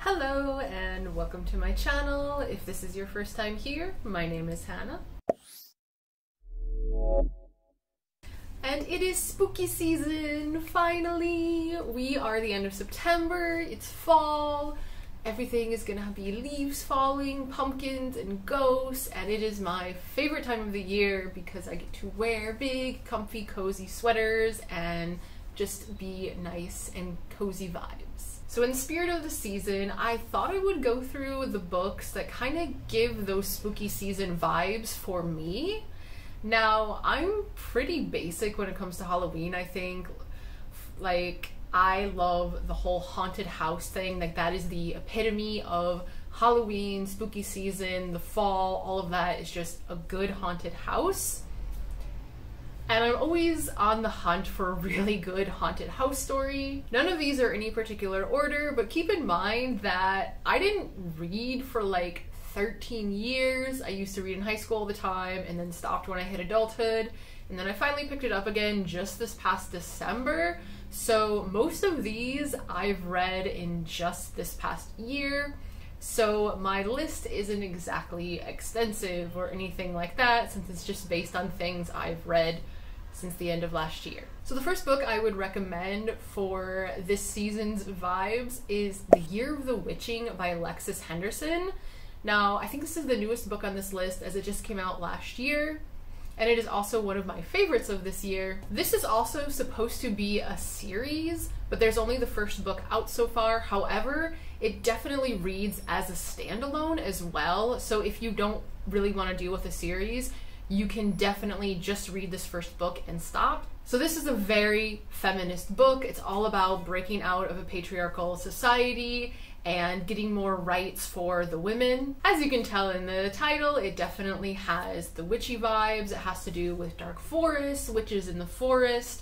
Hello and welcome to my channel. If this is your first time here, my name is Hannah. And it is spooky season, finally! We are the end of September, it's fall, everything is gonna be leaves falling, pumpkins and ghosts, and it is my favorite time of the year because I get to wear big, comfy, cozy sweaters and just be nice and cozy vibes. So in the spirit of the season, I thought I would go through the books that kind of give those spooky season vibes for me. Now, I'm pretty basic when it comes to Halloween, I think. Like, I love the whole haunted house thing. Like, that is the epitome of Halloween, spooky season, the fall, all of that is just a good haunted house. And I'm always on the hunt for a really good haunted house story. None of these are any particular order, but keep in mind that I didn't read for like 13 years. I used to read in high school all the time and then stopped when I hit adulthood. And then I finally picked it up again just this past December. So most of these I've read in just this past year. So my list isn't exactly extensive or anything like that, since it's just based on things I've read since the end of last year. So the first book I would recommend for this season's vibes is The Year of the Witching by Alexis Henderson. Now, I think this is the newest book on this list as it just came out last year, and it is also one of my favorites of this year. This is also supposed to be a series, but there's only the first book out so far. However, it definitely reads as a standalone as well, so if you don't really want to deal with a series, you can definitely just read this first book and stop. So this is a very feminist book. It's all about breaking out of a patriarchal society and getting more rights for the women. As you can tell in the title, it definitely has the witchy vibes. It has to do with dark forests, witches in the forest,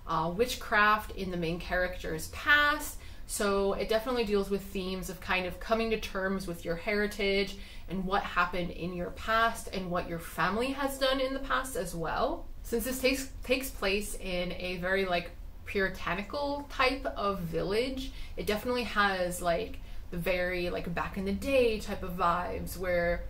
witchcraft in the main character's past. So it definitely deals with themes of kind of coming to terms with your heritage and what happened in your past and what your family has done in the past as well. Since this takes place in a very like puritanical type of village, it definitely has like the very like back in the day type of vibes where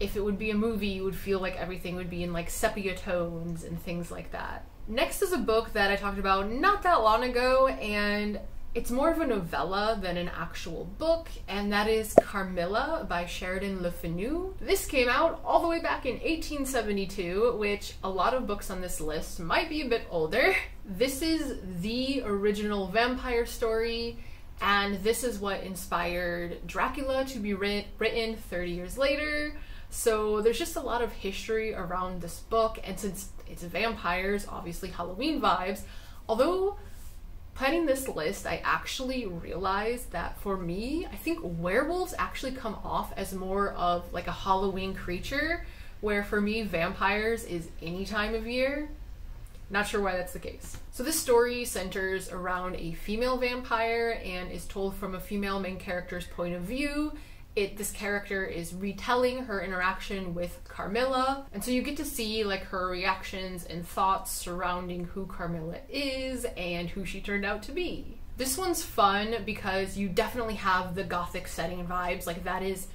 if it would be a movie, you would feel like everything would be in like sepia tones and things like that. Next is a book that I talked about not that long ago, and it's more of a novella than an actual book, and that is Carmilla by Sheridan Le Fanu. This came out all the way back in 1872, which a lot of books on this list might be a bit older. This is the original vampire story, and this is what inspired Dracula to be written 30 years later. So there's just a lot of history around this book, and since it's vampires, obviously Halloween vibes, although planning this list, I actually realized that for me, I think werewolves actually come off as more of like a Halloween creature, where for me, vampires is any time of year. Not sure why that's the case. So this story centers around a female vampire and is told from a female main character's point of view. This character is retelling her interaction with Carmilla, and so you get to see like her reactions and thoughts surrounding who Carmilla is and who she turned out to be. This one's fun because you definitely have the gothic setting vibes, like that is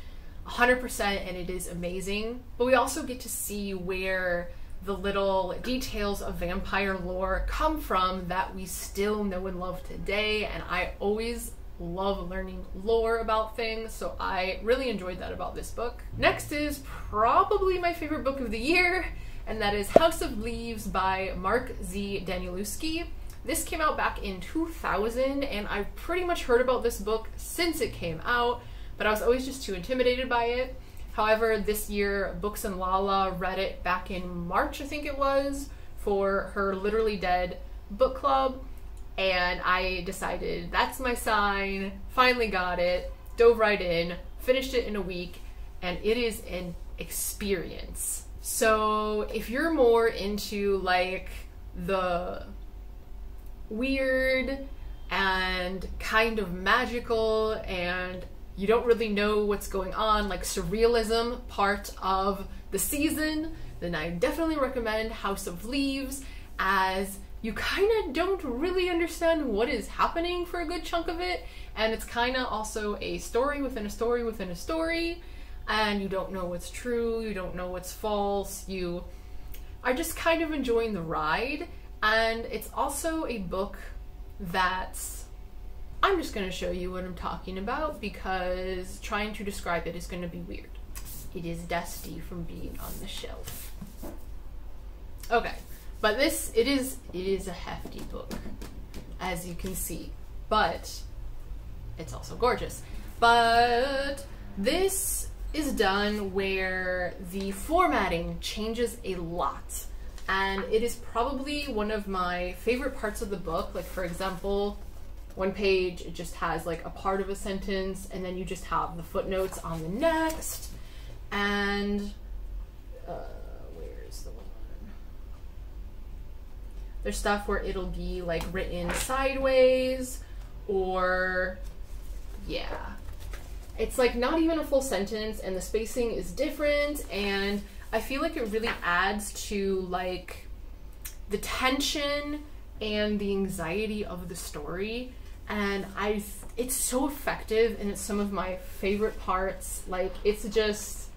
100% and it is amazing, but we also get to see where the little details of vampire lore come from that we still know and love today, and I always love learning lore about things, so I really enjoyed that about this book. Next is probably my favorite book of the year, and that is House of Leaves by Mark Z. Danielewski. This came out back in 2000, and I've pretty much heard about this book since it came out, but I was always just too intimidated by it. However, this year, Books and Lala read it back in March, I think it was, for her Literally Dead book club, and I decided that's my sign, finally got it, dove right in, finished it in a week, and it is an experience. So if you're more into like the weird and kind of magical and you don't really know what's going on, like surrealism part of the season, then I definitely recommend House of Leaves, as you kind of don't really understand what is happening for a good chunk of it, and it's kind of also a story within a story within a story, and you don't know what's true, you don't know what's false, you are just kind of enjoying the ride. And it's also a book that's, I'm just going to show you what I'm talking about because trying to describe it is going to be weird. It is dusty from being on the shelf. Okay, but it is a hefty book, as you can see, but it's also gorgeous. But this is done where the formatting changes a lot, and it is probably one of my favorite parts of the book. Like, for example, one page, it just has like a part of a sentence, and then you just have the footnotes on the next, and where's the one? There's stuff where it'll be like written sideways, or yeah, it's like not even a full sentence, and the spacing is different, and I feel like it really adds to like the tension and the anxiety of the story, and it's so effective, and it's some of my favorite parts. Like, it's just,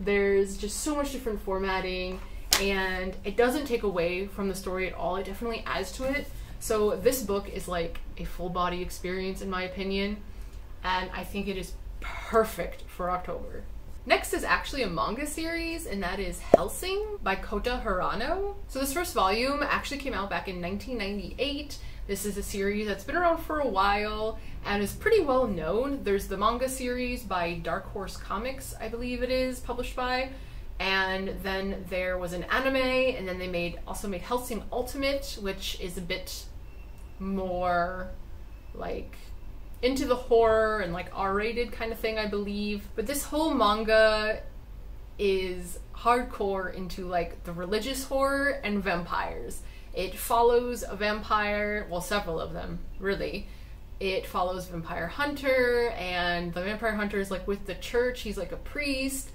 there's just so much different formatting, and it doesn't take away from the story at all. It definitely adds to it. So this book is like a full body experience in my opinion, and I think it is perfect for October. Next is actually a manga series, and that is Hellsing by Kota Hirano. So this first volume actually came out back in 1998. This is a series that's been around for a while and is pretty well known. There's the manga series by Dark Horse Comics, I believe it is, published by, and then there was an anime, and then they also made Hellsing Ultimate, which is a bit more like into the horror and like R-rated kind of thing, I believe. But this whole manga is hardcore into like the religious horror and vampires. It follows a vampire, well, several of them, really. It follows Vampire Hunter, and the Vampire Hunter is like with the church, he's like a priest,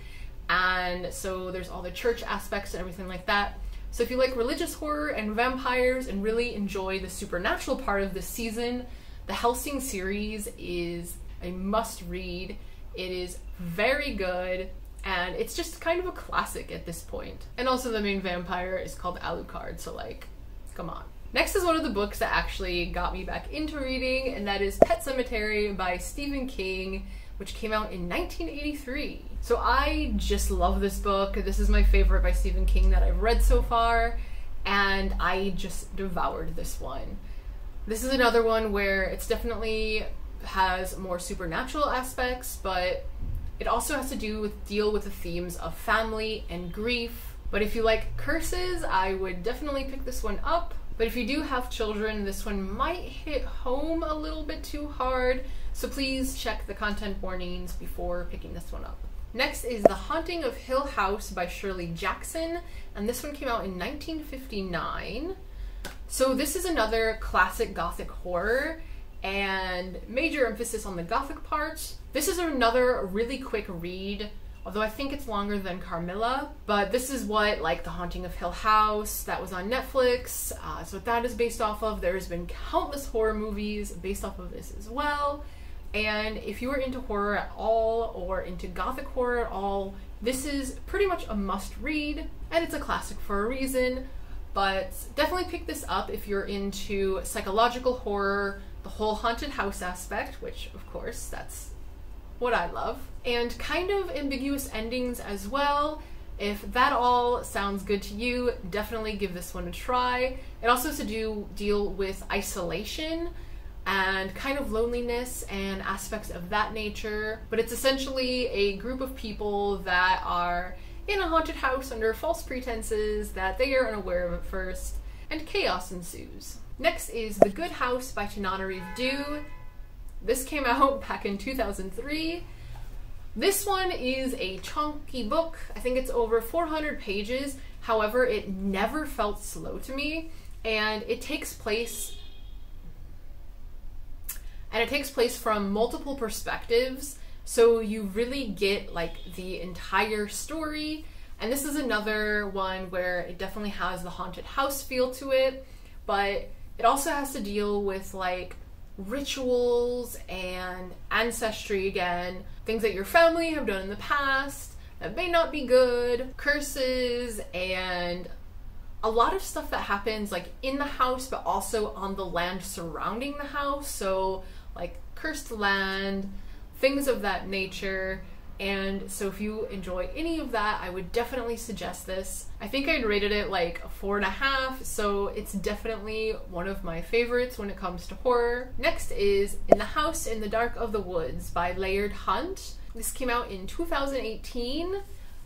and so there's all the church aspects and everything like that. So if you like religious horror and vampires and really enjoy the supernatural part of this season, the Hellsing series is a must-read. It is very good, and it's just kind of a classic at this point. And also the main vampire is called Alucard, so like, come on. Next is one of the books that actually got me back into reading, and that is Pet Sematary by Stephen King, which came out in 1983. So I just love this book. This is my favorite by Stephen King that I've read so far, and I just devoured this one. This is another one where it's definitely has more supernatural aspects, but it also has to deal with the themes of family and grief. But if you like curses, I would definitely pick this one up. But if you do have children, this one might hit home a little bit too hard, so please check the content warnings before picking this one up. Next is The Haunting of Hill House by Shirley Jackson, and this one came out in 1959. So this is another classic gothic horror, and major emphasis on the gothic part. This is another really quick read, although I think it's longer than Carmilla, but this is what, like, The Haunting of Hill House, that was on Netflix, so what that is based off of. There's been countless horror movies based off of this as well, and if you are into horror at all, or into gothic horror at all, this is pretty much a must read, and it's a classic for a reason. But definitely pick this up if you're into psychological horror, the whole haunted house aspect, which of course that's what I love, and kind of ambiguous endings as well. If that all sounds good to you, definitely give this one a try. It also has to deal with isolation and kind of loneliness and aspects of that nature, but it's essentially a group of people that are in a haunted house under false pretenses that they are unaware of at first, and chaos ensues. Next is The Good House by Tananarive Due. This came out back in 2003. This one is a chunky book. I think it's over 400 pages. However, it never felt slow to me, and it takes place from multiple perspectives. So you really get like the entire story, and this is another one where it definitely has the haunted house feel to it, but it also has to deal with like rituals and ancestry again, things that your family have done in the past that may not be good, curses, and a lot of stuff that happens like in the house but also on the land surrounding the house, so like cursed land, things of that nature. And so if you enjoy any of that, I would definitely suggest this. I think I'd rated it like a 4.5, so it's definitely one of my favorites when it comes to horror. Next is In the House in the Dark of the Woods by Laird Hunt. This came out in 2018.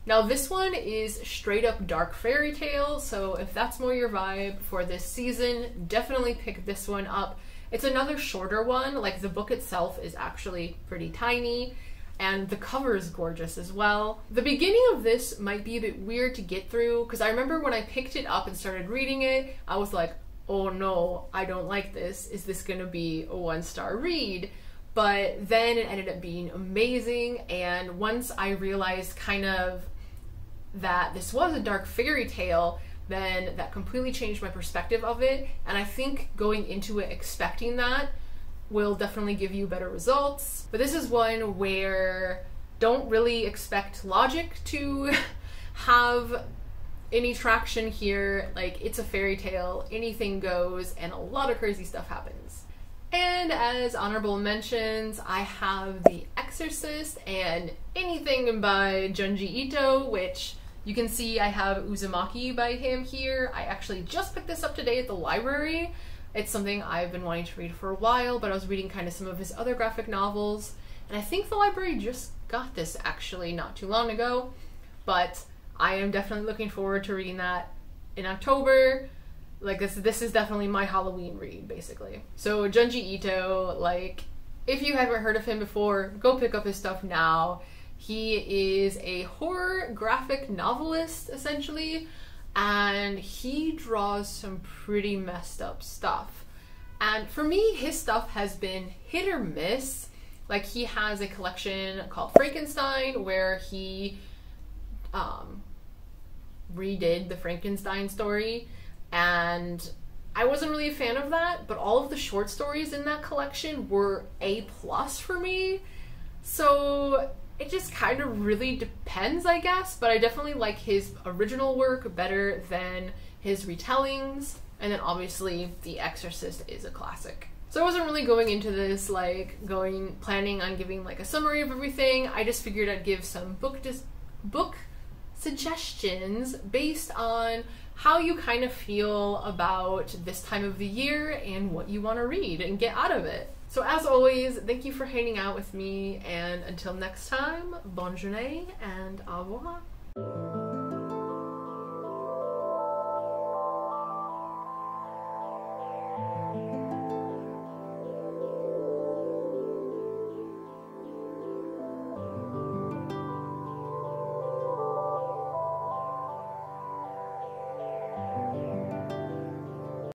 Now this one is straight up dark fairy tale, so if that's more your vibe for this season, definitely pick this one up. It's another shorter one, like the book itself is actually pretty tiny, and the cover is gorgeous as well. The beginning of this might be a bit weird to get through, because I remember when I picked it up and started reading it, I was like, oh no, I don't like this. Is this gonna be a 1-star read? But then it ended up being amazing, and once I realized kind of that this was a dark fairy tale, then that completely changed my perspective of it, and I think going into it expecting that will definitely give you better results. But this is one where don't really expect logic to have any traction here. Like, it's a fairy tale, anything goes, and a lot of crazy stuff happens. And as honorable mentions, I have The Exorcist and anything by Junji Ito, which you can see I have Uzumaki by him here. I actually just picked this up today at the library. It's something I've been wanting to read for a while, but I was reading kind of some of his other graphic novels, and I think the library just got this actually not too long ago, but I am definitely looking forward to reading that in October. Like, this is definitely my Halloween read, basically. So Junji Ito, like, if you haven't heard of him before, go pick up his stuff now. He is a horror graphic novelist, essentially, and he draws some pretty messed up stuff. And for me, his stuff has been hit or miss. Like, he has a collection called Frankenstein, where he redid the Frankenstein story, and I wasn't really a fan of that, but all of the short stories in that collection were A+ for me. So it just kind of really depends, I guess, but I definitely like his original work better than his retellings. And then obviously The Exorcist is a classic. So I wasn't really going into this like planning on giving like a summary of everything. I just figured I'd give some book suggestions based on how you kind of feel about this time of the year and what you want to read and get out of it. So as always, thank you for hanging out with me, and until next time, bonne journée and au revoir.